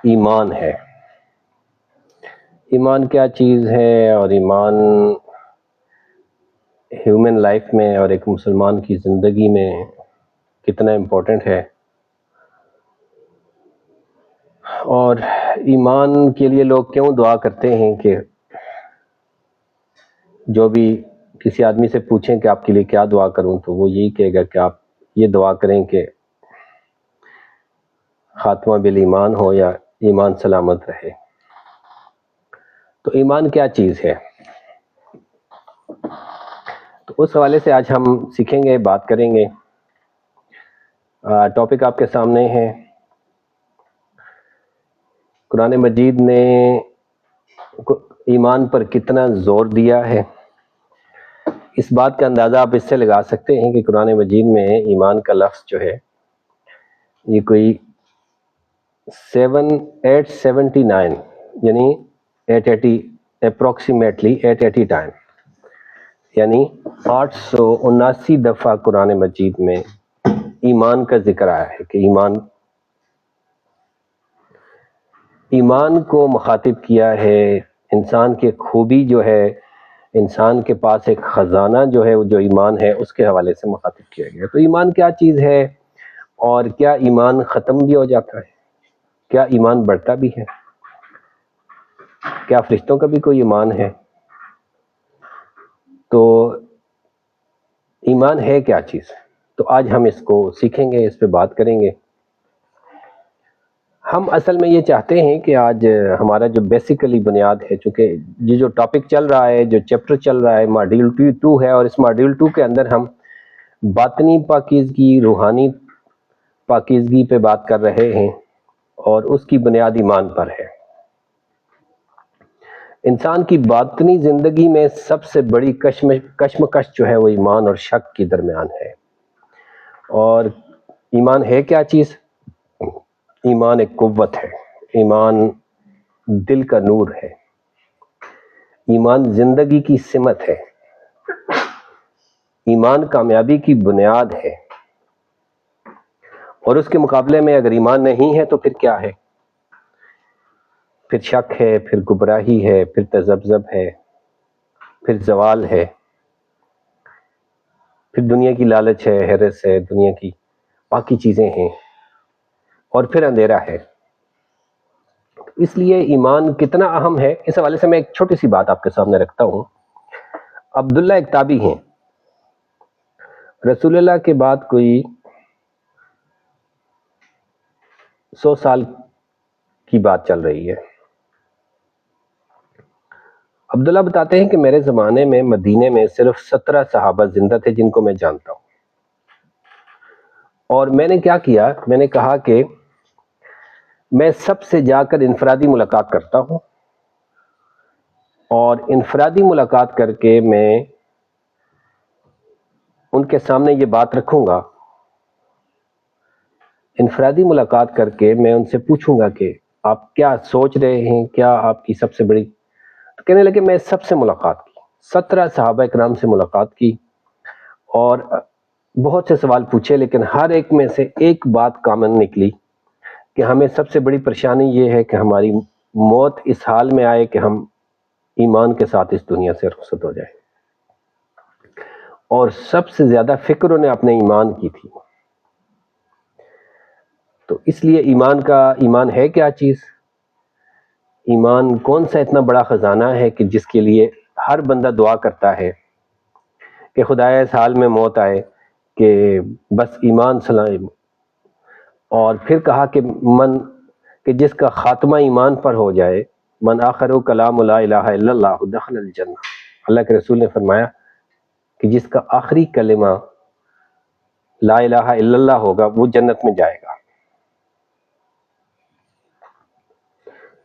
ایمان ہے۔ ایمان کیا چیز ہے اور ایمان ہیومن لائف میں اور ایک مسلمان کی زندگی میں کتنا امپورٹنٹ ہے، اور ایمان کے لیے لوگ کیوں دعا کرتے ہیں کہ جو بھی کسی آدمی سے پوچھیں کہ آپ کے لیے کیا دعا کروں تو وہ یہی کہے گا کہ آپ یہ دعا کریں کہ خاتمہ بالایمان ہو یا ایمان سلامت رہے۔ تو ایمان کیا چیز ہے؟ تو اس حوالے سے آج ہم سیکھیں گے، بات کریں گے۔ ٹاپک آپ کے سامنے ہے۔ قرآن مجید نے ایمان پر کتنا زور دیا ہے، اس بات کا اندازہ آپ اس سے لگا سکتے ہیں کہ قرآن مجید میں ایمان کا لفظ جو ہے یہ کوئی 879 یعنی 880 اپروکسیمیٹلی 880 ٹائم، یعنی 879 دفعہ قرآن مجید میں ایمان کا ذکر آیا ہے کہ ایمان کو مخاطب کیا ہے۔ انسان کی خوبی جو ہے، انسان کے پاس ایک خزانہ جو ہے، جو ایمان ہے، اس کے حوالے سے مخاطب کیا گیا۔ تو ایمان کیا چیز ہے اور کیا ایمان ختم بھی ہو جاتا ہے؟ کیا ایمان بڑھتا بھی ہے؟ کیا فرشتوں کا بھی کوئی ایمان ہے؟ تو ایمان ہے کیا چیز؟ تو آج ہم اس کو سیکھیں گے، اس پہ بات کریں گے۔ ہم اصل میں یہ چاہتے ہیں کہ آج ہمارا جو بیسیکلی بنیاد ہے، چونکہ یہ جو ٹاپک چل رہا ہے، جو چیپٹر چل رہا ہے، ماڈیول 2 ہے، اور اس ماڈیول 2 کے اندر ہم باطنی پاکیزگی، روحانی پاکیزگی پہ بات کر رہے ہیں، اور اس کی بنیاد ایمان پر ہے۔ انسان کی باطنی زندگی میں سب سے بڑی کشمکش جو ہے وہ ایمان اور شک کے درمیان ہے۔ اور ایمان ہے کیا چیز؟ ایمان ایک قوت ہے، ایمان دل کا نور ہے، ایمان زندگی کی سمت ہے، ایمان کامیابی کی بنیاد ہے۔ اور اس کے مقابلے میں اگر ایمان نہیں ہے تو پھر کیا ہے؟ پھر شک ہے، پھر گمراہی ہے، پھر تذبذب ہے، پھر زوال ہے، پھر دنیا کی لالچ ہے، ہرس ہے، دنیا کی باقی چیزیں ہیں، اور پھر اندھیرا ہے۔ اس لیے ایمان کتنا اہم ہے، اس حوالے سے میں ایک چھوٹی سی بات آپ کے سامنے رکھتا ہوں۔ عبداللہ ایک تابعی ہیں، رسول اللہ کے بعد کوئی 100 سال کی بات چل رہی ہے۔ عبداللہ بتاتے ہیں کہ میرے زمانے میں مدینے میں صرف 17 صحابہ زندہ تھے جن کو میں جانتا ہوں، اور میں نے کیا کیا، میں نے کہا کہ میں سب سے جا کر انفرادی ملاقات کرتا ہوں، اور انفرادی ملاقات کر کے میں ان کے سامنے یہ بات رکھوں گا، انفرادی ملاقات کر کے میں ان سے پوچھوں گا کہ آپ کیا سوچ رہے ہیں، کیا آپ کی سب سے بڑی، تو کہنے لگے میں سب سے ملاقات کی، 17 صحابہ اکرام سے ملاقات کی، اور بہت سے سوال پوچھے، لیکن ہر ایک میں سے ایک بات کامن نکلی کہ ہمیں سب سے بڑی پریشانی یہ ہے کہ ہماری موت اس حال میں آئے کہ ہم ایمان کے ساتھ اس دنیا سے رخصت ہو جائیں۔ اور سب سے زیادہ فکر انہیں اپنے ایمان کی تھی۔ تو اس لیے ایمان ہے کیا چیز؟ ایمان کون سا اتنا بڑا خزانہ ہے کہ جس کے لیے ہر بندہ دعا کرتا ہے کہ خدایا اس حال میں موت آئے کہ بس ایمان سلام، اور پھر کہا کہ جس کا خاتمہ ایمان پر ہو جائے، من آخر کلام لا الہ الا اللہ دخل الجنہ۔ اللہ کے رسول نے فرمایا کہ جس کا آخری کلمہ لا الہ الا اللہ ہوگا وہ جنت میں جائے گا۔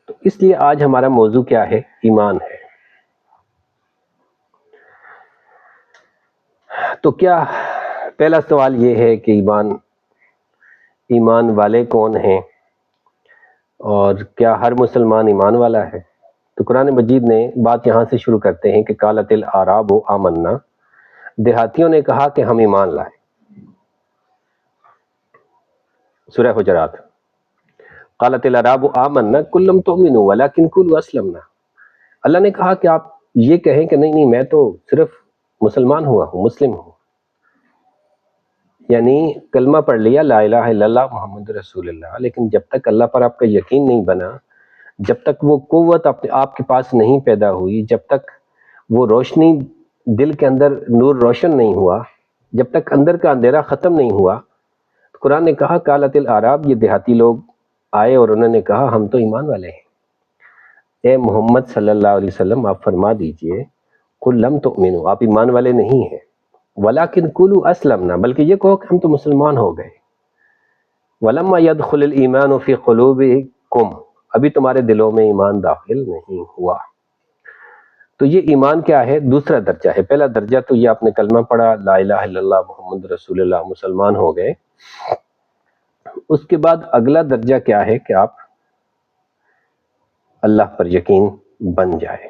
تو اس لیے آج ہمارا موضوع کیا ہے؟ ایمان ہے۔ تو کیا پہلا سوال یہ ہے کہ ایمان والے کون ہیں، اور کیا ہر مسلمان ایمان والا ہے؟ تو قرآن مجید نے بات یہاں سے شروع کرتے ہیں کہ قالت الاعراب آمنا، دیہاتیوں نے کہا کہ ہم ایمان لائے۔ سورہ حجرات۔ قالت الاعراب آمنا قل لم تؤمنوا ولکن قولوا اسلمنا، اللہ نے کہا کہ آپ یہ کہیں کہ نہیں میں تو صرف مسلمان ہوا ہوں، مسلم ہوں، یعنی کلمہ پڑھ لیا لا الہ الا اللہ محمد رسول اللہ، لیکن جب تک اللہ پر آپ کا یقین نہیں بنا، جب تک وہ قوت آپ کے پاس نہیں پیدا ہوئی، جب تک وہ روشنی دل کے اندر نور روشن نہیں ہوا، جب تک اندر کا اندھیرا ختم نہیں ہوا، قرآن نے کہا قالت الاعراب، یہ دیہاتی لوگ آئے اور انہوں نے کہا ہم تو ایمان والے ہیں۔ اے محمد صلی اللہ علیہ وسلم آپ فرما دیجئے قل لم تؤمنوا، آپ ایمان والے نہیں ہیں، ولیکن قولوا اسلمنا، بلکہ یہ کہو کہ ہم تو مسلمان ہو گئے، ولما يدخل الایمان فی قلوبکم، ابھی تمہارے دلوں میں ایمان داخل نہیں ہوا۔ تو یہ ایمان کیا ہے؟ دوسرا درجہ ہے۔ پہلا درجہ تو یہ آپ نے کلمہ پڑھا لا الہ الا اللہ محمد رسول اللہ، مسلمان ہو گئے۔ اس کے بعد اگلا درجہ کیا ہے کہ آپ اللہ پر یقین بن جائے۔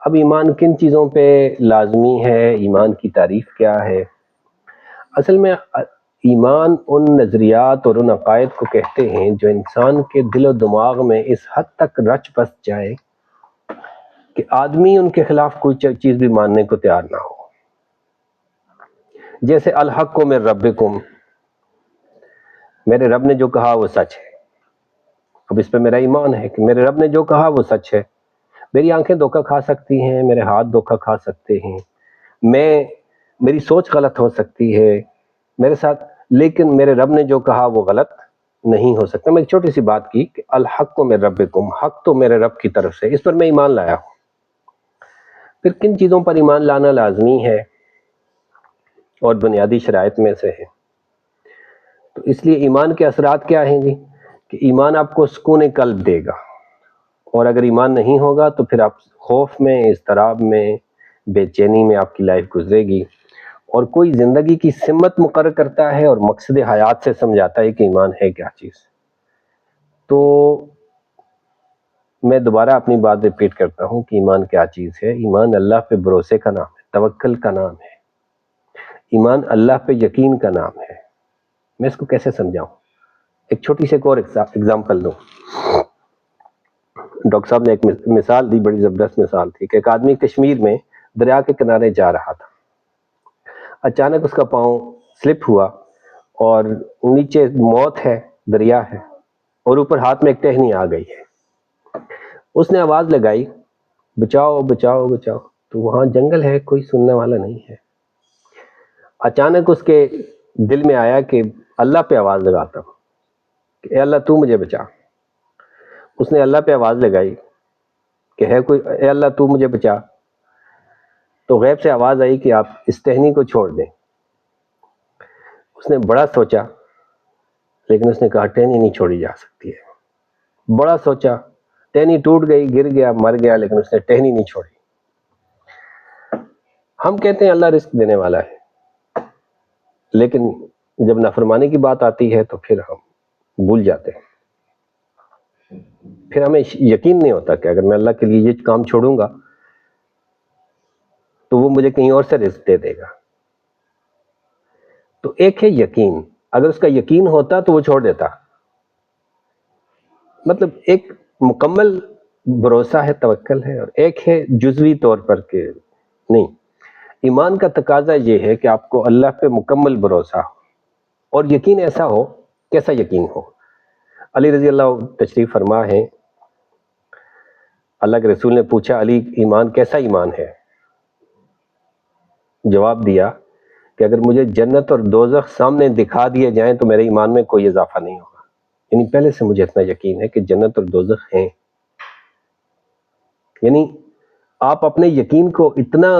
اب ایمان کن چیزوں پہ لازمی ہے، ایمان کی تعریف کیا ہے؟ اصل میں ایمان ان نظریات اور ان عقائد کو کہتے ہیں جو انسان کے دل و دماغ میں اس حد تک رچ بس جائے کہ آدمی ان کے خلاف کوئی چیز بھی ماننے کو تیار نہ ہو۔ جیسے الحق من ربکم، میرے رب نے جو کہا وہ سچ ہے، اب اس پہ میرا ایمان ہے کہ میرے رب نے جو کہا وہ سچ ہے۔ میری آنکھیں دھوکہ کھا سکتی ہیں، میرے ہاتھ دھوکہ کھا سکتے ہیں، میری سوچ غلط ہو سکتی ہے میرے ساتھ، لیکن میرے رب نے جو کہا وہ غلط نہیں ہو سکتا۔ میں ایک چھوٹی سی بات کی کہ الحق من ربکم، حق تو میرے رب کی طرف سے، اس پر میں ایمان لایا ہوں۔ پھر کن چیزوں پر ایمان لانا لازمی ہے اور بنیادی شرائط میں سے ہے؟ تو اس لیے ایمان کے اثرات کیا ہیں جی؟ کہ ایمان آپ کو سکون قلب دے گا، اور اگر ایمان نہیں ہوگا تو پھر آپ خوف میں، اضطراب میں، بے چینی میں آپ کی لائف گزرے گی۔ اور کوئی زندگی کی سمت مقرر کرتا ہے اور مقصد حیات سے سمجھاتا ہے کہ ایمان ہے کیا چیز۔ تو میں دوبارہ اپنی بات ریپیٹ کرتا ہوں کہ ایمان کیا چیز ہے۔ ایمان اللہ پہ بھروسے کا نام ہے، توکل کا نام ہے، ایمان اللہ پہ یقین کا نام ہے۔ میں اس کو کیسے سمجھاؤں؟ ایک چھوٹی سی ایک اور ایگزامپل دوں۔ ڈاکٹر صاحب نے ایک مثال دی، بڑی زبردست مثال تھی کہ ایک آدمی کشمیر میں دریا کے کنارے جا رہا تھا، اچانک اس کا پاؤں سلپ ہوا اور نیچے موت ہے، دریا ہے، اور اوپر ہاتھ میں ایک ٹہنی آ گئی ہے۔ اس نے آواز لگائی بچاؤ بچاؤ بچاؤ، تو وہاں جنگل ہے، کوئی سننے والا نہیں ہے۔ اچانک اس کے دل میں آیا کہ اللہ پہ آواز لگاتا ہوں کہ اے اللہ تو مجھے بچا۔ اس نے اللہ پہ آواز لگائی کہ ہے کوئی، اے اللہ تو مجھے بچا۔ تو غیب سے آواز آئی کہ آپ اس ٹہنی کو چھوڑ دیں۔ اس نے بڑا سوچا، لیکن اس نے کہا ٹہنی نہیں چھوڑی جا سکتی ہے۔ بڑا سوچا، ٹہنی ٹوٹ گئی، گر گیا، مر گیا، لیکن اس نے ٹہنی نہیں چھوڑی۔ ہم کہتے ہیں اللہ رزق دینے والا ہے، لیکن جب نافرمانی کی بات آتی ہے تو پھر ہم بھول جاتے ہیں، پھر ہمیں یقین نہیں ہوتا کہ اگر میں اللہ کے لیے یہ کام چھوڑوں گا تو وہ مجھے کہیں اور سے رزق دے دے گا۔ تو ایک ہے یقین، اگر اس کا یقین ہوتا تو وہ چھوڑ دیتا۔ مطلب ایک مکمل بھروسہ ہے، توکل ہے، اور ایک ہے جزوی طور پر کہ نہیں۔ ایمان کا تقاضا یہ ہے کہ آپ کو اللہ پہ مکمل بھروسہ ہو اور یقین ایسا ہو، کیسا یقین ہو؟ علی رضی اللہ تشریف فرما ہے، اللہ کے رسول نے پوچھا علی ایمان کیسا ایمان ہے؟ جواب دیا کہ اگر مجھے جنت اور دوزخ سامنے دکھا دیے جائیں تو میرے ایمان میں کوئی اضافہ نہیں ہوگا۔ یعنی پہلے سے مجھے اتنا یقین ہے کہ جنت اور دوزخ ہیں۔ یعنی آپ اپنے یقین کو اتنا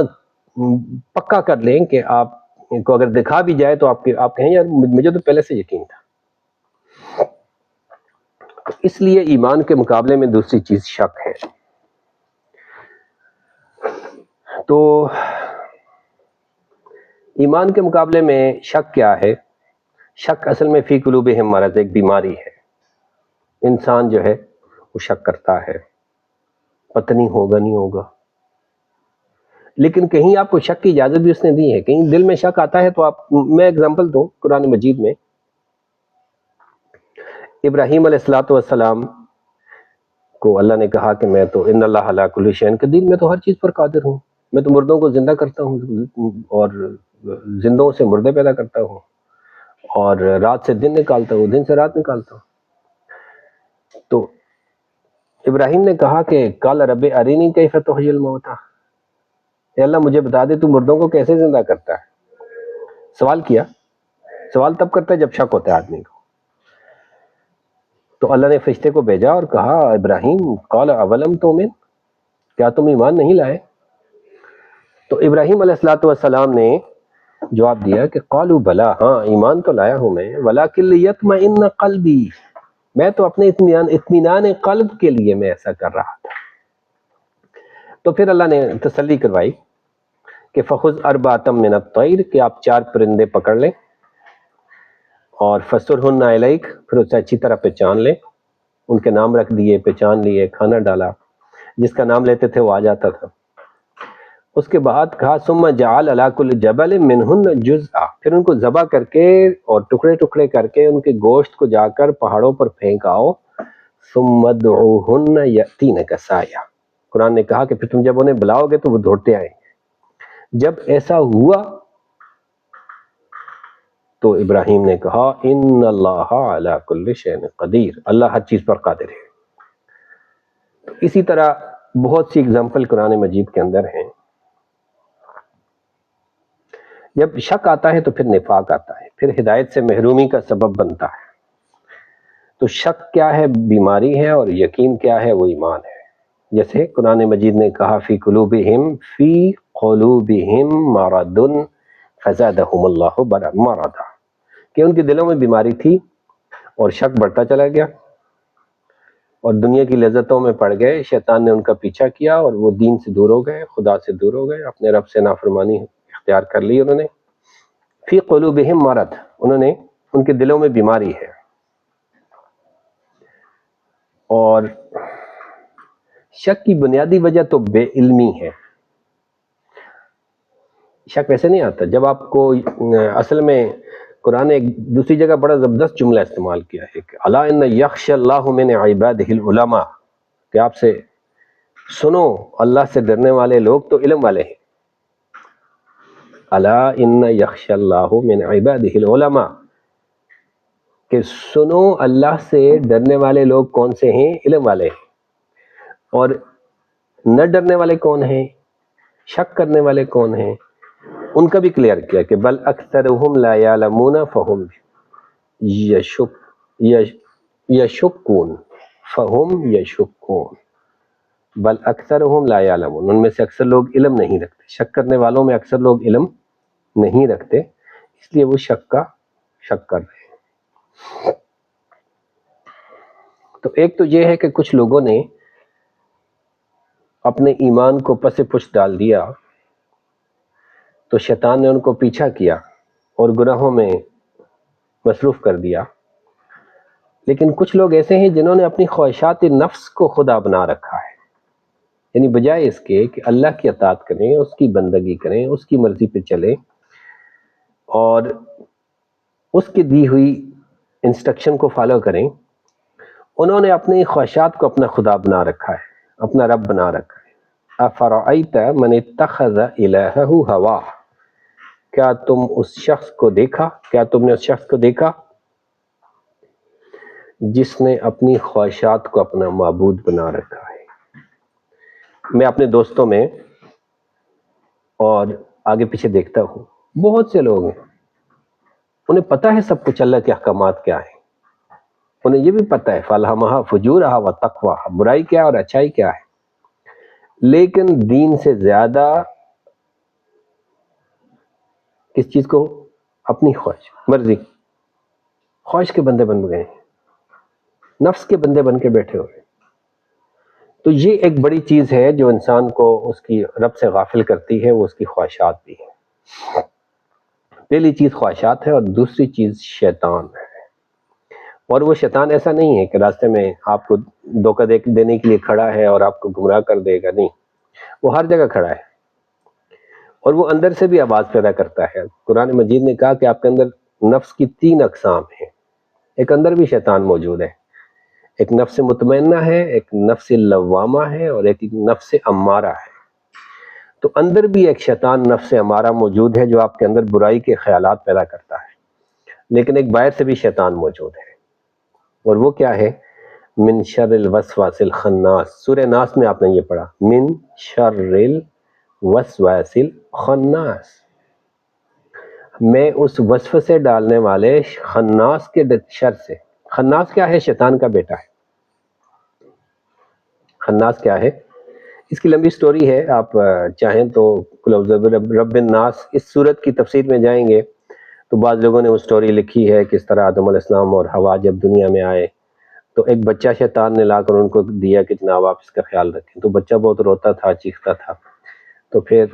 پکا کر لیں کہ آپ کو اگر دکھا بھی جائے تو آپ کہیں یار مجھے تو پہلے سے یقین تھا۔ اس لیے ایمان کے مقابلے میں دوسری چیز شک ہے۔ تو ایمان کے مقابلے میں شک کیا ہے؟ شک اصل میں فی قلوبہم مرض، ایک بیماری ہے۔ انسان جو ہے وہ شک کرتا ہے، پتہ نہیں ہوگا نہیں ہوگا، لیکن کہیں آپ کو شک کی اجازت بھی اس نے دی ہے۔ کہیں دل میں شک آتا ہے تو میں اگزامپل دوں، قرآن مجید میں ابراہیم علیہ الصلوۃ والسلام کو اللہ نے کہا کہ میں تو ان اللہ علی کل شیء قدیر، میں تو ہر چیز پر قادر ہوں، میں تو مردوں کو زندہ کرتا ہوں اور زندوں سے مردے پیدا کرتا ہوں، اور رات سے دن نکالتا ہوں، دن سے رات نکالتا ہوں۔ تو ابراہیم نے کہا کہ قال رب ارینی کیف تحیی الموتیٰ، اے اللہ مجھے بتا دے تو مردوں کو کیسے زندہ کرتا ہے۔ سوال کیا، سوال تب کرتا ہے جب شک ہوتا ہے آدمی کو۔ تو اللہ نے فرشتے کو بھیجا اور کہا ابراہیم قال اولم تؤمن، کیا تم ایمان نہیں لائے؟ تو ابراہیم علیہ الصلوۃ والسلام نے جواب دیا کہ قالوا بلا، ہاں ایمان تو لایا ہوں میں، ولکن لیطمئن قلبی، میں تو اپنے اطمینان قلب کے لیے میں ایسا کر رہا تھا۔ تو پھر اللہ نے تسلی کروائی کہ فخذ اربعۃ من الطیر، کہ آپ 4 پرندے پکڑ لیں، اور فسرہن الیک، پھر اسے اچھی طرح پہچان لیں، ان کے نام رکھ دیے، پہچان لیے، کھانا ڈالا، جس کا نام لیتے تھے وہ آ جاتا تھا۔ اس کے بعد کہا ثم جعل علی کل جبل منہن جزءا، پھر ان کو ذبح کر کے اور ٹکڑے ٹکڑے کر کے ان کے گوشت کو جا کر پہاڑوں پر پھینک آؤ، ثم ادعوہن یأتینک سعیا، قرآن نے کہا کہ پھر تم جب انہیں بلاؤ گے تو وہ دوڑتے آئیں گے۔ جب ایسا ہوا تو ابراہیم نے کہا ان اللہ علی کل شیء قدیر، اللہ ہر چیز پر قادر ہے۔ اسی طرح بہت سی اگزامپل قرآن مجید کے اندر ہیں۔ جب شک آتا ہے تو پھر نفاق آتا ہے، پھر ہدایت سے محرومی کا سبب بنتا ہے۔ تو شک کیا ہے؟ بیماری ہے، اور یقین کیا ہے؟ وہ ایمان ہے۔ جیسے قرآن مجید نے کہا فی قلوبہم مرض فزادہم اللہ مرضا، کہ ان کے دلوں میں بیماری تھی اور شک بڑھتا چلا گیا اور دنیا کی لذتوں میں پڑ گئے، شیطان نے ان کا پیچھا کیا اور وہ دین سے دور ہو گئے، خدا سے دور ہو گئے، اپنے رب سے نافرمانی اختیار کر لی انہوں نے۔ فی قلوبہم مرض، انہوں نے، ان کے دلوں میں بیماری ہے۔ اور شک کی بنیادی وجہ تو بے علمی ہے۔ شک ویسے نہیں آتا جب آپ کو اصل میں قرآن نے ایک دوسری جگہ بڑا زبردست جملہ استعمال کیا ہے کہ الا ان یخشی اللہ من عبادہ العلماء، کہ آپ سے سنو اللہ سے ڈرنے والے لوگ تو علم والے ہیں۔ الا ان یخشی اللہ من عبادہ العلماء، کہ سنو اللہ سے ڈرنے والے لوگ کون سے ہیں؟ علم والے ہیں۔ اور نہ ڈرنے والے کون ہیں؟ شک کرنے والے کون ہیں؟ ان کا بھی کلیئر کیا کہ بل اکثرهم لا یعلمون فهم یشکون بل اکثرهم لا یعلمون، ان میں سے اکثر لوگ علم نہیں رکھتے، شک کرنے والوں میں اکثر لوگ علم نہیں رکھتے، اس لیے وہ شک کر رہے ہیں۔ تو ایک تو یہ ہے کہ کچھ لوگوں نے اپنے ایمان کو پس پش ڈال دیا تو شیطان نے ان کو پیچھا کیا اور گناہوں میں مصروف کر دیا۔ لیکن کچھ لوگ ایسے ہیں جنہوں نے اپنی خواہشات نفس کو خدا بنا رکھا ہے، یعنی بجائے اس کے کہ اللہ کی اطاعت کریں، اس کی بندگی کریں، اس کی مرضی پہ چلیں اور اس کی دی ہوئی انسٹرکشن کو فالو کریں، انہوں نے اپنی خواہشات کو اپنا خدا بنا رکھا ہے، اپنا رب بنا رکھا ہے۔ افرأیت من اتخذ الہہ ہواہ، کیا تم اس شخص کو دیکھا، کیا تم نے اس شخص کو دیکھا جس نے اپنی خواہشات کو اپنا معبود بنا رکھا ہے؟ میں اپنے دوستوں میں اور آگے پیچھے دیکھتا ہوں، بہت سے لوگ ہیں انہیں پتہ ہے سب کچھ، اللہ کے احکامات کیا ہیں، انہیں یہ بھی پتہ ہے فَأَلْهَمَهَا فُجُورَهَا وَتَقْوَاهَا، برائی کیا اور اچھائی کیا ہے، لیکن دین سے زیادہ کس چیز کو؟ اپنی خواہش، مرضی، خواہش کے بندے بن گئے ہیں، نفس کے بندے بن کے بیٹھے ہوئے۔ تو یہ ایک بڑی چیز ہے جو انسان کو اس کی رب سے غافل کرتی ہے، وہ اس کی خواہشات بھی ہے۔ پہلی چیز خواہشات ہے اور دوسری چیز شیطان ہے۔ اور وہ شیطان ایسا نہیں ہے کہ راستے میں آپ کو دھوکہ دینے کے لیے کھڑا ہے اور آپ کو گمراہ کر دے گا، نہیں، وہ ہر جگہ کھڑا ہے اور وہ اندر سے بھی آواز پیدا کرتا ہے۔ قرآن مجید نے کہا کہ آپ کے اندر نفس کی 3 اقسام ہیں، ایک اندر بھی شیطان موجود ہے، ایک نفس مطمئنہ ہے، ایک نفس لوامہ ہے، اور ایک نفس امارہ ہے۔ تو اندر بھی ایک شیطان نفس امارہ موجود ہے جو آپ کے اندر برائی کے خیالات پیدا کرتا ہے، لیکن ایک باہر سے بھی شیطان موجود ہے، اور وہ کیا ہے؟ من شر الوسواس الخناس۔ سورہ ناس میں آپ نے یہ پڑھا، من شر الوسواس الخناس، میں اس وسوسے ڈالنے والے خناس کے شر سے۔ خناس کیا ہے؟ شیطان کا بیٹا ہے۔ خناس کیا ہے؟ اس کی لمبی سٹوری ہے، آپ چاہیں تو قل اعوذ برب الناس اس صورت کی تفسیر میں جائیں گے تو بعض لوگوں نے وہ سٹوری لکھی ہے کس طرح آدم علیہ السلام اور حوا جب دنیا میں آئے تو ایک بچہ شیطان نے لا کر ان کو دیا کہ جناب آپ اس کا خیال رکھیں، تو بچہ بہت روتا تھا، چیختا تھا، تو پھر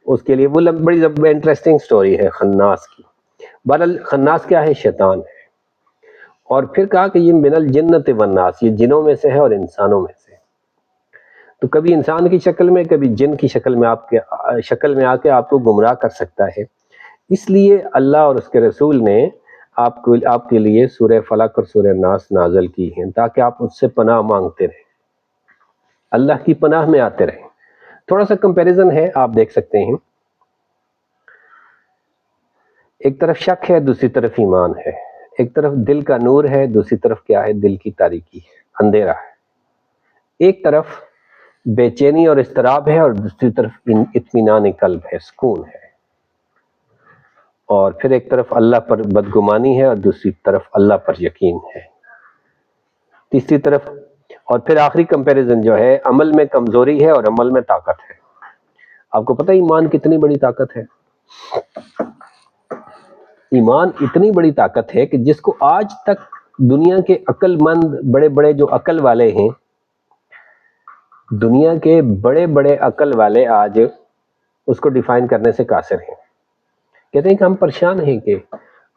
اس کے لیے وہ بڑی انٹرسٹنگ سٹوری ہے خناس کی۔ بہرحال خناس کیا ہے؟ شیطان ہے۔ اور پھر کہا کہ یہ من الجنت والناس، یہ جنوں میں سے ہے اور انسانوں میں سے۔ تو کبھی انسان کی شکل میں، کبھی جن کی شکل میں آ کے آپ کو گمراہ کر سکتا ہے۔ اس لیے اللہ اور اس کے رسول نے آپ کے لیے سورہ فلق اور سورہ ناس نازل کی ہیں تاکہ آپ اس سے پناہ مانگتے رہیں، اللہ کی پناہ میں آتے رہیں۔ تھوڑا سا کمپیریزن ہے، آپ دیکھ سکتے ہیں، ایک طرف شک ہے، دوسری طرف ایمان ہے، ایک طرف دل کا نور ہے، دوسری طرف کیا ہے؟ دل کی تاریکی ہے، اندھیرا ہے۔ ایک طرف بے چینی اور اضطراب ہے اور دوسری طرف اطمینان قلب ہے، سکون ہے۔ اور پھر ایک طرف اللہ پر بدگمانی ہے اور دوسری طرف اللہ پر یقین ہے، تیسری طرف، اور پھر آخری کمپیریزن جو ہے عمل میں کمزوری ہے اور عمل میں طاقت ہے۔ آپ کو پتہ ہے ایمان کتنی بڑی طاقت ہے؟ ایمان اتنی بڑی طاقت ہے کہ جس کو آج تک دنیا کے عقل مند بڑے بڑے جو عقل والے ہیں، دنیا کے بڑے بڑے عقل والے آج اس کو ڈیفائن کرنے سے قاصر ہیں۔ کہتے ہیں کہ ہم پریشان ہیں کہ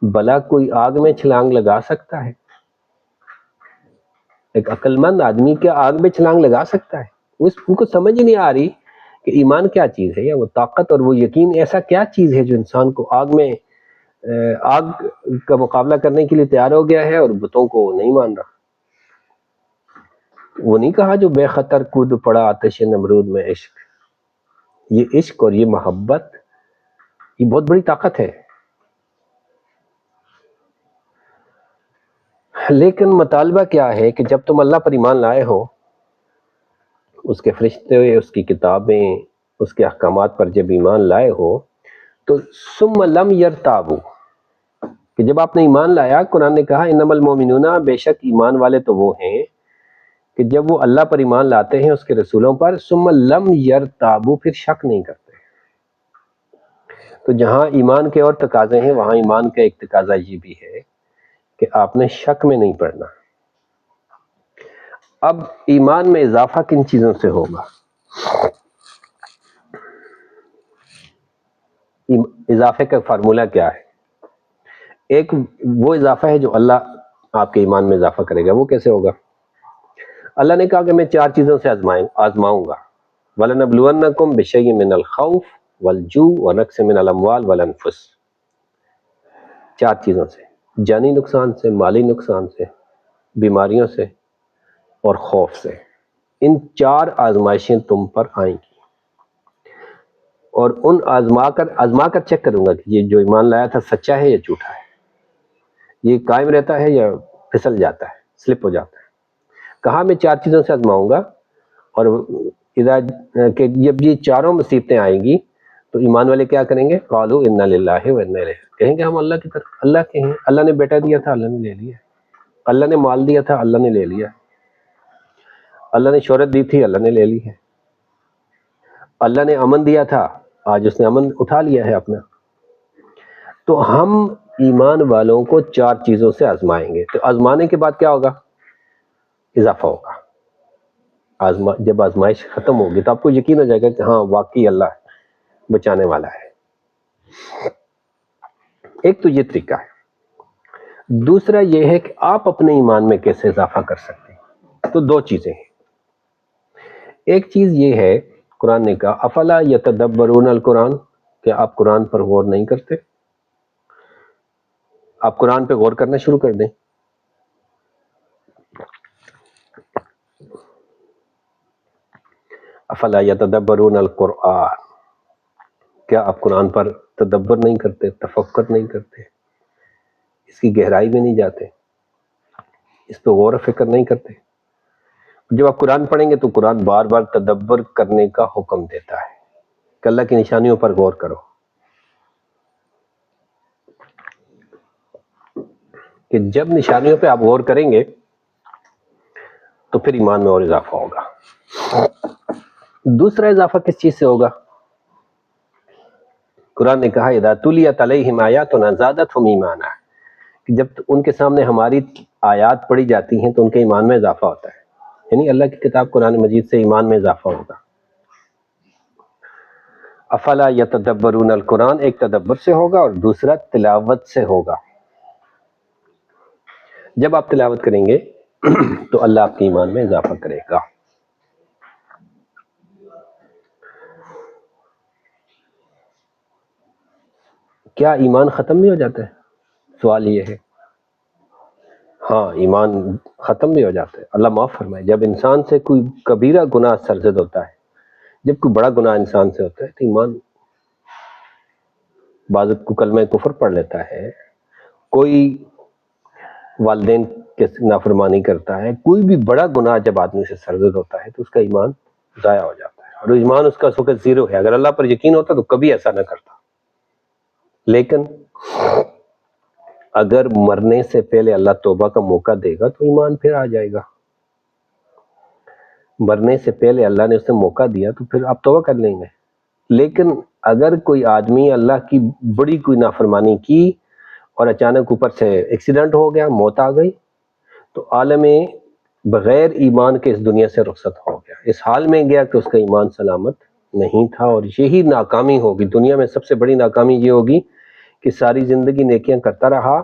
بھلا کوئی آگ میں چھلانگ لگا سکتا ہے؟ ایک عقل مند آدمی کیا آگ میں چھلانگ لگا سکتا ہے؟ ان کو سمجھ ہی نہیں آ رہی کہ ایمان کیا چیز ہے، یا وہ طاقت اور وہ یقین ایسا کیا چیز ہے جو انسان کو آگ کا مقابلہ کرنے کے لیے تیار ہو گیا ہے اور بتوں کو نہیں مان رہا۔ وہ نہیں کہا جو بے خطر کود پڑا آتش نمرود میں عشق، یہ عشق اور یہ محبت یہ بہت بڑی طاقت ہے۔ لیکن مطالبہ کیا ہے کہ جب تم اللہ پر ایمان لائے ہو، اس کے فرشتے، اس کی کتابیں، اس کے احکامات پر جب ایمان لائے ہو تو ثم لم یرتابوا، کہ جب آپ نے ایمان لایا، قرآن نے کہا انما المؤمنون، بے شک ایمان والے تو وہ ہیں کہ جب وہ اللہ پر ایمان لاتے ہیں، اس کے رسولوں پر، ثم لم یرتابوا، پھر شک نہیں کرتے۔ تو جہاں ایمان کے اور تقاضے ہیں وہاں ایمان کا ایک تقاضا یہ بھی ہے کہ آپ نے شک میں نہیں پڑنا۔ اب ایمان میں اضافہ کن چیزوں سے ہوگا؟ اضافے کا فارمولہ کیا ہے؟ ایک وہ اضافہ ہے جو اللہ آپ کے ایمان میں اضافہ کرے گا۔ وہ کیسے ہوگا؟ اللہ نے کہا کہ میں 4 چیزوں سے آزماؤں گا، وَلَنَبْلُوَنَّكُمْ بِشَيْءٍ مِّنَ الْخَوْفِ وَالْجُوعِ وَنَقْصٍ مِّنَ الْأَمْوَالِ وَالْأَنفُسِ، 4 چیزوں سے، جانی نقصان سے، مالی نقصان سے، بیماریوں سے اور خوف سے۔ ان 4 آزمائشیں تم پر آئیں گی، اور ان آزما کر چیک کروں گا کہ یہ جو ایمان لایا تھا سچا ہے یا جھوٹا ہے، یہ قائم رہتا ہے یا پھسل جاتا ہے، سلپ ہو جاتا ہے۔ کہا میں 4 چیزوں سے آزماؤں گا، اور کہ جب یہ چاروں مصیبتیں آئیں گی تو ایمان والے کیا کریں گے؟ قالوا انا للہ و انا الیہ، کہیں گے ہم اللہ کی طرف، اللہ کے ہیں، اللہ نے بیٹا دیا تھا، اللہ نے لے لیا، اللہ نے مال دیا تھا، اللہ نے لے لیا، اللہ نے شہرت دی تھی، اللہ نے لے لی ہے، اللہ نے امن دیا تھا، آج اس نے امن اٹھا لیا ہے اپنا۔ تو ہم ایمان والوں کو 4 چیزوں سے آزمائیں گے، تو آزمانے کے بعد کیا ہوگا؟ اضافہ ہوگا۔ جب آزمائش ختم ہوگی تو آپ کو یقین ہو جائے گا کہ ہاں واقعی اللہ بچانے والا ہے۔ ایک تو یہ طریقہ ہے۔ دوسرا یہ ہے کہ آپ اپنے ایمان میں کیسے اضافہ کر سکتے ہیں۔ تو 2 چیزیں ہیں۔ ایک چیز یہ ہے، قرآن نے کہا افلا یتدبرون القرآن، کہ آپ قرآن پر غور نہیں کرتے؟ آپ قرآن پہ غور کرنا شروع کر دیں۔ افلا یتدبرون القرآن، کیا آپ قرآن پر تدبر نہیں کرتے، تفکر نہیں کرتے، اس کی گہرائی میں نہیں جاتے، اس پہ غور و فکر نہیں کرتے؟ جب آپ قرآن پڑھیں گے تو قرآن بار بار تدبر کرنے کا حکم دیتا ہے کہ اللہ کی نشانیوں پر غور کرو، کہ جب نشانیوں پہ آپ غور کریں گے تو پھر ایمان میں اور اضافہ ہوگا۔ دوسرا اضافہ کس چیز سے ہوگا؟ قرآن نے کہا اذا تلیت علیہم آیاتنا زادتہم ایمانا، کہ جب ان کے سامنے ہماری آیات پڑھی جاتی ہیں تو ان کے ایمان میں اضافہ ہوتا ہے، یعنی اللہ کی کتاب قرآن مجید سے ایمان میں اضافہ ہوگا۔ افلا یتدبرون القرآن، ایک تدبر سے ہوگا اور دوسرا تلاوت سے ہوگا۔ جب آپ تلاوت کریں گے تو اللہ آپ کے ایمان میں اضافہ کرے گا۔ کیا ایمان ختم بھی ہو جاتا ہے؟ سوال یہ ہے۔ ہاں، ایمان ختم بھی ہو جاتا ہے، اللہ معاف فرمائے۔ جب انسان سے کوئی کبیرہ گناہ سرزد ہوتا ہے، جب کوئی بڑا گناہ انسان سے ہوتا ہے تو ایمان، بعض کو کلمہ کفر پڑھ لیتا ہے، کوئی والدین کے نافرمانی کرتا ہے، کوئی بھی بڑا گناہ جب آدمی سے سرزد ہوتا ہے تو اس کا ایمان ضائع ہو جاتا ہے، اور ایمان اس کا اس وقت زیرو ہے۔ اگر اللہ پر یقین ہوتا تو کبھی ایسا نہ کرتا، لیکن اگر مرنے سے پہلے اللہ توبہ کا موقع دے گا تو ایمان پھر آ جائے گا۔ مرنے سے پہلے اللہ نے اسے موقع دیا تو پھر آپ توبہ کر لیں گے۔ لیکن اگر کوئی آدمی اللہ کی بڑی کوئی نافرمانی کی اور اچانک اوپر سے ایکسیڈنٹ ہو گیا، موت آ گئی، تو عالم بغیر ایمان کے اس دنیا سے رخصت ہو گیا، اس حال میں گیا کہ اس کا ایمان سلامت نہیں تھا، اور یہی ناکامی ہوگی دنیا میں۔ سب سے بڑی ناکامی یہ ہوگی کہ ساری زندگی نیکیاں کرتا رہا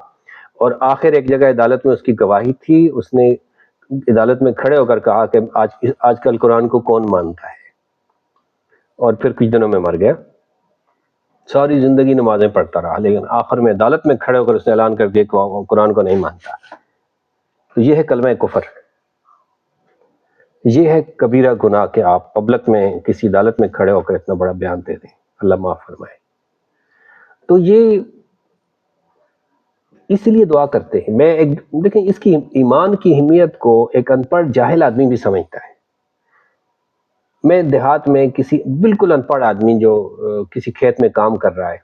اور آخر ایک جگہ عدالت میں اس کی گواہی تھی، اس نے عدالت میں کھڑے ہو کر کہا کہ آج کل قرآن کو کون مانتا ہے، اور پھر کچھ دنوں میں مر گیا۔ ساری زندگی نمازیں پڑھتا رہا، لیکن آخر میں عدالت میں کھڑے ہو کر اس نے اعلان کر دیا کہ وہ قرآن کو نہیں مانتا۔ تو یہ ہے کلمہ کفر، یہ ہے کبیرہ گناہ کہ آپ پبلک میں کسی عدالت میں کھڑے ہو کر اتنا بڑا بیان دے دیں، اللہ معاف فرمائے۔ تو یہ اس لیے دعا کرتے ہیں۔ میں دیکھیں، اس کی ایمان کی اہمیت کو ایک ان پڑھ جاہل آدمی بھی سمجھتا ہے۔ میں دیہات میں کسی بالکل ان پڑھ آدمی جو کسی کھیت میں کام کر رہا ہے،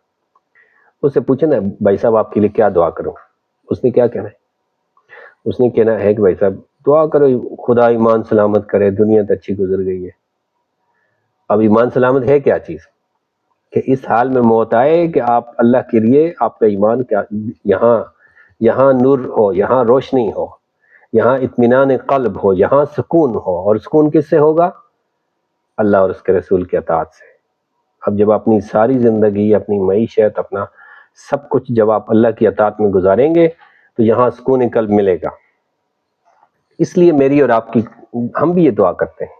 اس سے پوچھیں نا بھائی صاحب آپ کے لیے کیا دعا کروں، اس نے کیا کہنا ہے؟ اس نے کہنا ہے کہ بھائی صاحب دعا کرو خدا ایمان سلامت کرے، دنیا تو اچھی گزر گئی ہے۔ اب ایمان سلامت ہے کیا چیز؟ کہ اس حال میں موت آئے کہ آپ اللہ کے لیے، آپ کا ایمان کیا، یہاں نور ہو، یہاں روشنی ہو، یہاں اطمینان قلب ہو، یہاں سکون ہو، اور سکون کس سے ہوگا؟ اللہ اور اس کے رسول کی اطاعت سے۔ اب جب اپنی ساری زندگی، اپنی معیشت، اپنا سب کچھ جب آپ اللہ کی اطاعت میں گزاریں گے تو یہاں سکون قلب ملے گا۔ اس لیے میری اور آپ کی، ہم بھی یہ دعا کرتے ہیں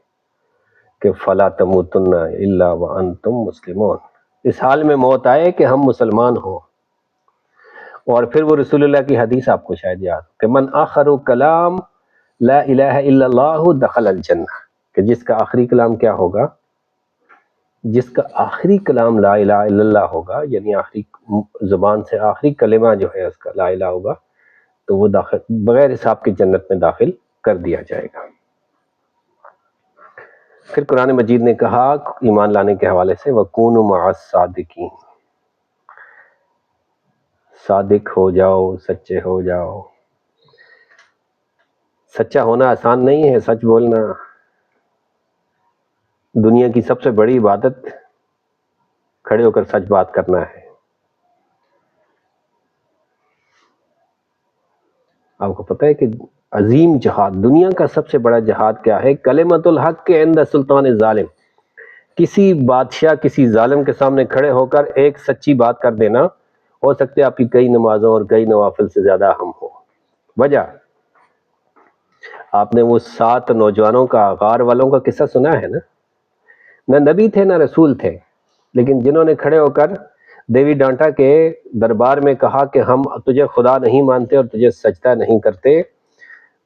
کہ فَلَا تَمُوتُنَّ إِلَّا وَأَنْتُمْ مُسْلِمُونَ، اس حال میں موت آئے کہ ہم مسلمان ہوں۔ اور پھر وہ رسول اللہ کی حدیث آپ کو شاید یاد کہ من آخر کلام لا الہ الا اللہ دخل الجنہ، کہ جس کا آخری کلام کیا ہوگا؟ جس کا آخری کلام لا الہ الا اللہ ہوگا، یعنی آخری زبان سے آخری کلمہ جو ہے اس کا لا الہ ہوگا، تو وہ بغیر حساب کی جنت میں داخل کر دیا جائے گا۔ پھر قرآن مجید نے کہا ایمان لانے کے حوالے سے وَكُونُوا مَعَ الصَّادِقِينَ، صادق ہو جاؤ، سچے ہو جاؤ۔ سچا ہونا آسان نہیں ہے، سچ بولنا دنیا کی سب سے بڑی عبادت، کھڑے ہو کر سچ بات کرنا ہے۔ آپ کو پتہ ہے کہ عظیم جہاد، دنیا کا سب سے بڑا جہاد کیا ہے؟ کلمۃ الحق کے عند سلطان ظالم، کسی بادشاہ، کسی ظالم کے سامنے کھڑے ہو کر ایک سچی بات کر دینا، ہو سکتے آپ کی کئی نمازوں اور کئی نوافل سے زیادہ اہم ہو۔ وجہ، آپ نے وہ 7 نوجوانوں کا، غار والوں کا قصہ سنا ہے نا؟ نہ نبی تھے نہ رسول تھے، لیکن جنہوں نے کھڑے ہو کر دیوی ڈانٹا کے دربار میں کہا کہ ہم تجھے خدا نہیں مانتے اور تجھے سجدہ نہیں کرتے،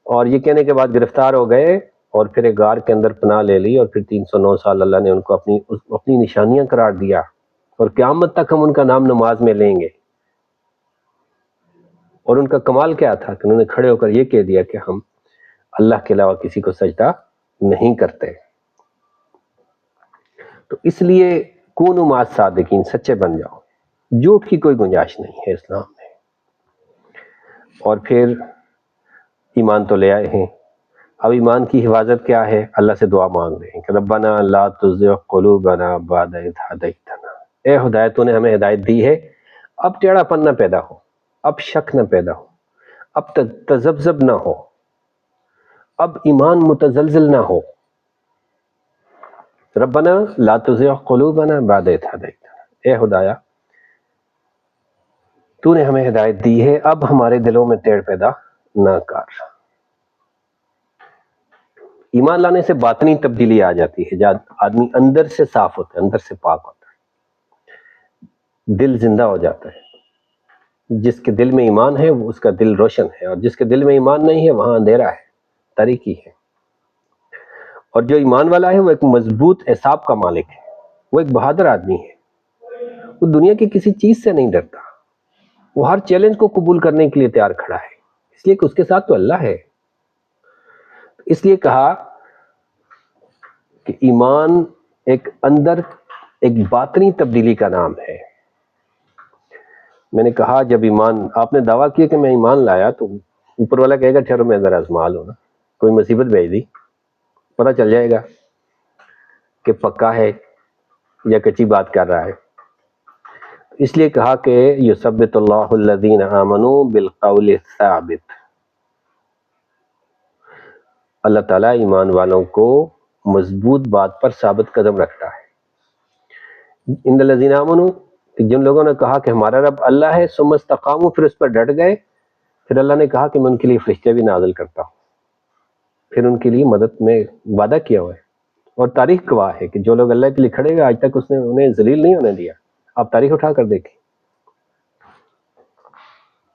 اور یہ کہنے کے بعد گرفتار ہو گئے اور پھر ایک غار کے اندر پناہ لے لی، اور پھر 309 سال اللہ نے ان کو اپنی نشانیاں قرار دیا، اور قیامت تک ہم ان کا نام نماز میں لیں گے۔ اور ان کا کمال کیا تھا کہ انہوں نے کھڑے ہو کر یہ کہہ دیا کہ ہم اللہ کے علاوہ کسی کو سجدہ نہیں کرتے۔ تو اس لیے کونوا مع الصادقین، سچے بن جاؤ، جھوٹ کی کوئی گنجائش نہیں ہے اسلام میں۔ اور پھر ایمان تو لے آئے ہیں، اب ایمان کی حفاظت کیا ہے؟ اللہ سے دعا مانگ رہے ہیں کہ ربنا لا تزغ قلوبنا بعد اذ ہدیتنا، اے ہدایت تو نے ہمیں ہدایت دی ہے، اب ٹیڑھا پن نہ پیدا ہو، اب شک نہ پیدا ہو، اب تذبذب نہ ہو، اب ایمان متزلزل نہ ہو۔ ربنا لا تزغ قلوبنا بعد اذ ہدیتنا، اے خدایا تو نے ہمیں ہدایت دی ہے، اب ہمارے دلوں میں ٹیڑھ پیدا نہ کر۔ ایمان لانے سے باطنی تبدیلی آ جاتی ہے، جب آدمی اندر سے صاف ہوتا ہے، اندر سے پاک ہوتا ہے، دل زندہ ہو جاتا ہے۔ جس کے دل میں ایمان ہے وہ اس کا دل روشن ہے، اور جس کے دل میں ایمان نہیں ہے وہاں اندھیرا ہے، تاریکی ہے۔ اور جو ایمان والا ہے وہ ایک مضبوط اعصاب کا مالک ہے، وہ ایک بہادر آدمی ہے، وہ دنیا کی کسی چیز سے نہیں ڈرتا، وہ ہر چیلنج کو قبول کرنے کے لیے تیار کھڑا ہے، اس لیے کہ اس کے ساتھ تو اللہ ہے۔ اس لیے کہا کہ ایمان ایک اندر ایک باطنی تبدیلی کا نام ہے۔ میں نے کہا جب ایمان آپ نے دعویٰ کیا کہ میں ایمان لایا، تو اوپر والا کہے گا ٹھہرو میں ذرا آزما لوں نا، کوئی مصیبت بھیج دی، پتہ چل جائے گا کہ پکا ہے یا کچی بات کر رہا ہے۔ اس لیے کہا کہ یثبت اللہ الذین آمنوا بالقول الثابت، اللہ تعالیٰ ایمان والوں کو مضبوط بات پر ثابت قدم رکھتا ہے۔ ان الذین آمنوا، جن لوگوں نے کہا کہ ہمارا رب اللہ ہے، ثم استقاموا، پھر اس پر ڈٹ گئے، پھر اللہ نے کہا کہ میں ان کے لیے فرشتے بھی نازل کرتا ہوں، پھر ان کے لیے مدد میں وعدہ کیا ہوا ہے۔ اور تاریخ گواہ ہے کہ جو لوگ اللہ کے لیے کھڑے گئے آج تک اس نے انہیں ذلیل نہیں ہونے دیا۔ آپ تاریخ اٹھا کر دیکھیں،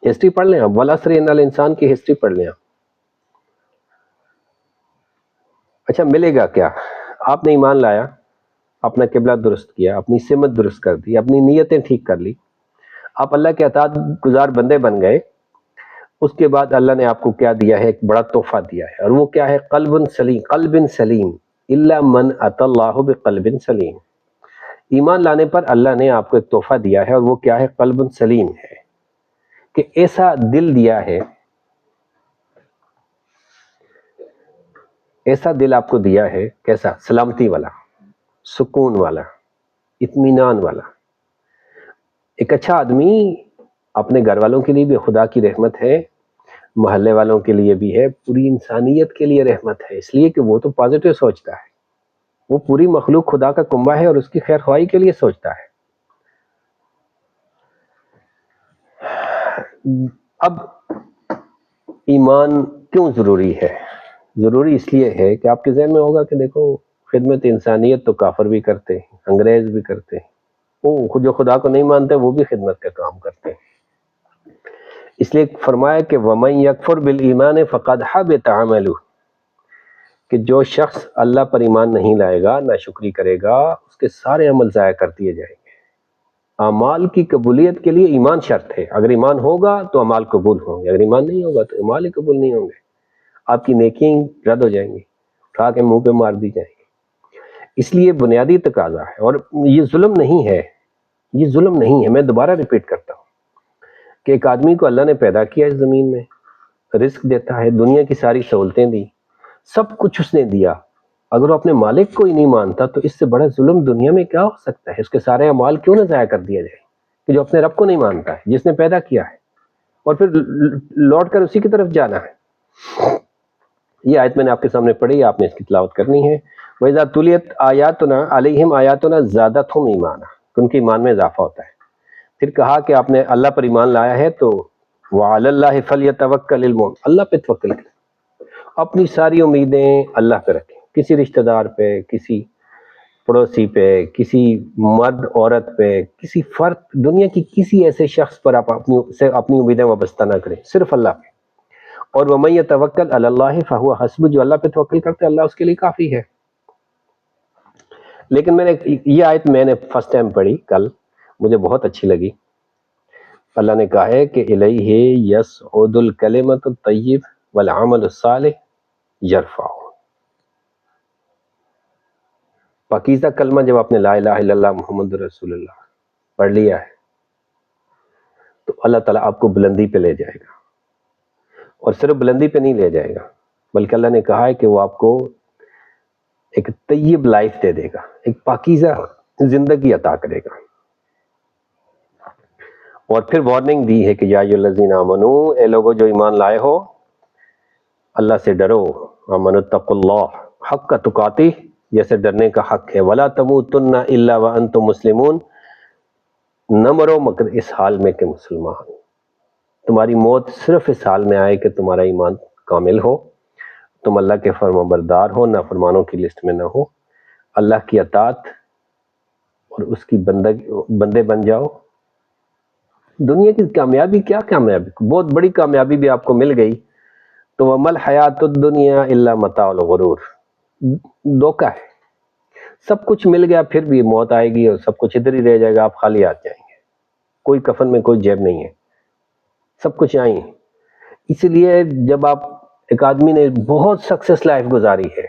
ہسٹری پڑھ لیں آپ، والعصر ان الانسان کی ہسٹری پڑھ لیں آپ۔ اچھا ملے گا کیا؟ آپ نے ایمان لایا، اپنا قبلہ درست کیا، اپنی سمت درست کر دی، اپنی نیتیں ٹھیک کر لی، آپ اللہ کے اطاعت گزار بندے بن گئے۔ اس کے بعد اللہ نے آپ کو کیا دیا ہے؟ ایک بڑا تحفہ دیا ہے، اور وہ کیا ہے؟ قلب سلیم، قلب سلیم، الا من اتى اللہ بقلب سلیم۔ ایمان لانے پر اللہ نے آپ کو ایک تحفہ دیا ہے، اور وہ کیا ہے؟ قلب سلیم ہے، کہ ایسا دل دیا ہے، ایسا دل آپ کو دیا ہے، کیسا؟ سلامتی والا، سکون والا، اطمینان والا۔ ایک اچھا آدمی اپنے گھر والوں کے لیے بھی خدا کی رحمت ہے، محلے والوں کے لیے بھی ہے، پوری انسانیت کے لیے رحمت ہے، اس لیے کہ وہ تو پازیٹیو سوچتا ہے، وہ پوری مخلوق خدا کا کنبہ ہے اور اس کی خیر خواہی کے لیے سوچتا ہے۔ اب ایمان کیوں ضروری ہے؟ ضروری اس لیے ہے کہ آپ کے ذہن میں ہوگا کہ دیکھو خدمت انسانیت تو کافر بھی کرتے ہیں، انگریز بھی کرتے ہیں، وہ جو خدا کو نہیں مانتے وہ بھی خدمت کا کام کرتے ہیں۔ اس لیے فرمایا کہ وَمَن يَكْفُرْ بِالْإِيمَانِ فَقَدْ حَبِطَ عَمَلُهُ، کہ جو شخص اللہ پر ایمان نہیں لائے گا، ناشکری کرے گا، اس کے سارے عمل ضائع کر دیے جائیں گے۔ اعمال کی قبولیت کے لیے ایمان شرط ہے، اگر ایمان ہوگا تو اعمال قبول ہوں گے، اگر ایمان نہیں ہوگا تو اعمال ہی قبول نہیں ہوں گے، آپ کی نیکیاں رد ہو جائیں گی، اٹھا کے منہ پہ مار دی جائیں گی۔ اس لیے بنیادی تقاضا ہے، اور یہ ظلم نہیں ہے، یہ ظلم نہیں ہے، میں دوبارہ ریپیٹ کرتا ہوں کہ ایک آدمی کو اللہ نے پیدا کیا اس زمین میں، رزق دیتا ہے، دنیا کی ساری سہولتیں دی، سب کچھ اس نے دیا، اگر وہ اپنے مالک کو ہی نہیں مانتا تو اس سے بڑا ظلم دنیا میں کیا ہو سکتا ہے؟ اس کے سارے اعمال کیوں نہ ضائع کر دیا جائے کہ جو اپنے رب کو نہیں مانتا ہے، جس نے پیدا کیا ہے، اور پھر لوٹ کر اسی کی طرف جانا ہے۔ یہ آیت میں نے آپ کے سامنے پڑھی، آپ نے اس کی تلاوت کرنی ہے۔ وَإِذَا تُلِيَتْ آيَاتُنَا عَلَيْهِمْ آيَاتُنَا زَادَتْهُمْ ایمانا، ان کے ایمان میں اضافہ ہوتا ہے۔ پھر کہا کہ آپ نے اللہ پر ایمان لایا ہے تو وَعَلَى اللَّهِ فَلْيَتَوَكَّلِ الْمُؤْمِنُونَ، اللہ پہ توکل کریں، اپنی ساری امیدیں اللہ پہ رکھیں، کسی رشتہ دار پہ، کسی پڑوسی پہ، کسی مرد عورت پہ، کسی فرد، دنیا کی کسی ایسے شخص پر آپ اپنی امیدیں وابستہ نہ کریں، صرف اللہ پہ۔ اور وَمَن يَتَوَکَّلْ عَلَى اللَّهِ فَهُوَ حَسْبُهُ، جو اللہ پہ توکل کرتے اللہ اس کے لیے کافی ہے. لیکن میں نے یہ آیت میں نے فرسٹ ٹائم پڑھی کل، مجھے بہت اچھی لگی. اللہ نے کہا ہے کہ الیہ یصعد الکلمۃ الطیب والعمل الصالح یرفعہ. پاکیزہ کلمہ جب آپ نے لا الہ الا اللہ محمد رسول اللہ پڑھ لیا ہے تو اللہ تعالیٰ آپ کو بلندی پہ لے جائے گا، اور صرف بلندی پہ نہیں لے جائے گا بلکہ اللہ نے کہا ہے کہ وہ آپ کو ایک طیب لائف دے دے گا، ایک پاکیزہ زندگی عطا کرے گا. اور پھر وارننگ دی ہے کہ یا ایھا الذین آمنو، اے لوگو جو ایمان لائے ہو، اللہ سے ڈرو. آمنوا اتقوا اللہ حق تقاتہ، جیسے ڈرنے کا حق ہے. ولا تموتن الا وانتم مسلمون، نہ مرو مگر اس حال میں کہ مسلمان. تمہاری موت صرف اس حال میں آئے کہ تمہارا ایمان کامل ہو، تم اللہ کے فرمانبردار ہو، نافرمانوں کی لسٹ میں نہ ہو، اللہ کی اطاعت اور اس کی بندے بن جاؤ. دنیا کی کامیابی، کیا کامیابی، بہت بڑی کامیابی بھی آپ کو مل گئی تو وَمَا الْحَيَاةُ الدُّنْيَا إِلَّا مَتَاعُ الْغُرُورِ، دھوکہ ہے. سب کچھ مل گیا پھر بھی موت آئے گی اور سب کچھ ادھر ہی رہ جائے گا، آپ خالی ہاتھ جائیں گے. کوئی کفن میں کوئی جیب نہیں ہے، سب کچھ آئی ہیں. اسی لیے جب آپ ایک آدمی نے بہت سکسیس لائف گزاری ہے،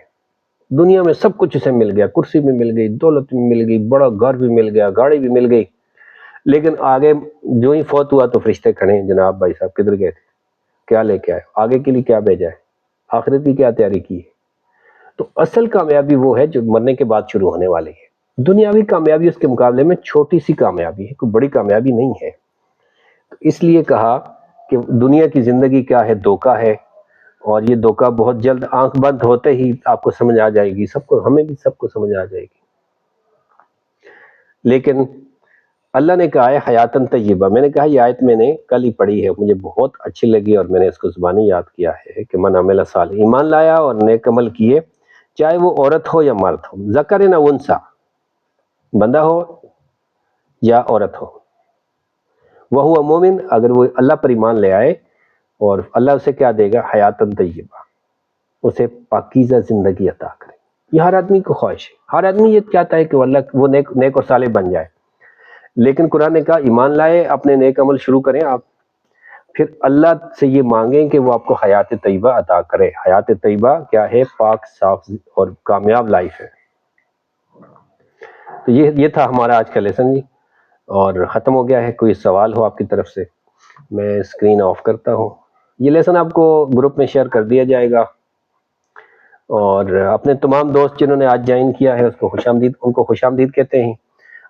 دنیا میں سب کچھ اسے مل گیا، کرسی بھی مل گئی، دولت بھی مل گئی، بڑا گھر بھی مل گیا، گاڑی بھی مل گئی، لیکن آگے جو ہی فوت ہوا تو فرشتے کھڑے ہیں، جناب بھائی صاحب کدھر گئے تھے، کیا لے کے آئے، آگے کے لیے کیا بھیجا ہے، آخرت کی کیا تیاری کی ہے. تو اصل کامیابی وہ ہے جو مرنے کے بعد شروع ہونے والی ہے. دنیاوی کامیابی اس کے مقابلے میں چھوٹی سی کامیابی ہے، کوئی بڑی کامیابی نہیں ہے. تو اس لیے کہا کہ دنیا کی زندگی کیا ہے، دھوکہ ہے، اور یہ دھوکہ بہت جلد آنکھ بند ہوتے ہی آپ کو سمجھ آ جائے گی، سب کو، ہمیں بھی سب کو سمجھ آ جائے گی. لیکن اللہ نے کہا ہے حیاتن طیبہ. میں نے کہا یہ آیت میں نے کل ہی پڑھی ہے، مجھے بہت اچھی لگی اور میں نے اس کو زبانی یاد کیا ہے کہ من عمل صالح، ایمان لایا اور نیک عمل کیے، چاہے وہ عورت ہو یا مرد ہو، ذکر نہ انثی، بندہ ہو یا عورت ہو، وہو مومن، اگر وہ اللہ پر ایمان لے آئے اور اللہ اسے کیا دے گا، حیاتن طیبہ، اسے پاکیزہ زندگی عطا کرے. یہ ہر آدمی کو خواہش ہے، ہر آدمی یہ چاہتا ہے کہ وہ نیک اور صالح بن جائے. لیکن قرآن نے کہا ایمان لائے، اپنے نیک عمل شروع کریں آپ، پھر اللہ سے یہ مانگیں کہ وہ آپ کو حیات طیبہ عطا کرے. حیات طیبہ کیا ہے، پاک صاف اور کامیاب لائف ہے. تو یہ تھا ہمارا آج کا لیسن جی، اور ختم ہو گیا ہے. کوئی سوال ہو آپ کی طرف سے؟ میں اسکرین آف کرتا ہوں. یہ لیسن آپ کو گروپ میں شیئر کر دیا جائے گا، اور اپنے تمام دوست جنہوں نے آج جوائن کیا ہے اس کو خوش آمدید، ان کو خوش آمدید کہتے ہیں.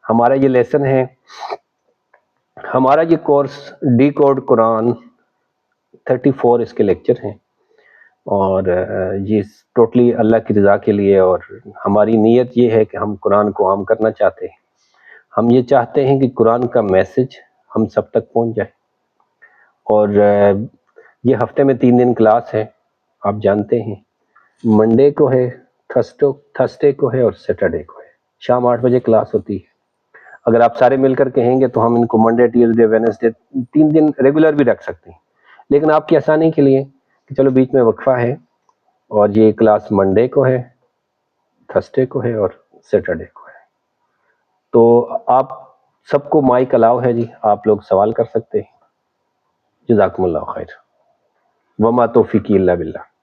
ہمارا یہ لیسن ہے، ہمارا یہ کورس ڈی کوڈ قرآن 34 اس کے لیکچر ہیں، اور یہ ٹوٹلی اللہ کی رضا کے لیے، اور ہماری نیت یہ ہے کہ ہم قرآن کو عام کرنا چاہتے ہیں. ہم یہ چاہتے ہیں کہ قرآن کا میسج ہم سب تک پہنچ جائے. اور یہ ہفتے میں 3 دن کلاس ہے، آپ جانتے ہیں، منڈے کو ہے، تھرسڈے کو ہے، اور سیٹرڈے کو ہے. شام 8 بجے کلاس ہوتی ہے. اگر آپ سارے مل کر کہیں گے تو ہم ان کو منڈے، ٹیوزڈے، وینسڈے 3 دن ریگولر بھی رکھ سکتے ہیں. لیکن آپ کی آسانی کے لیے کہ چلو بیچ میں وقفہ ہے، اور یہ کلاس منڈے کو ہے، تھرسڈے کو ہے، اور سیٹرڈے کو ہے. تو آپ سب کو مائک الاؤ ہے جی، آپ لوگ سوال کر سکتے ہیں. جزاکم اللہ خیر، وما توفیقی الا باللہ.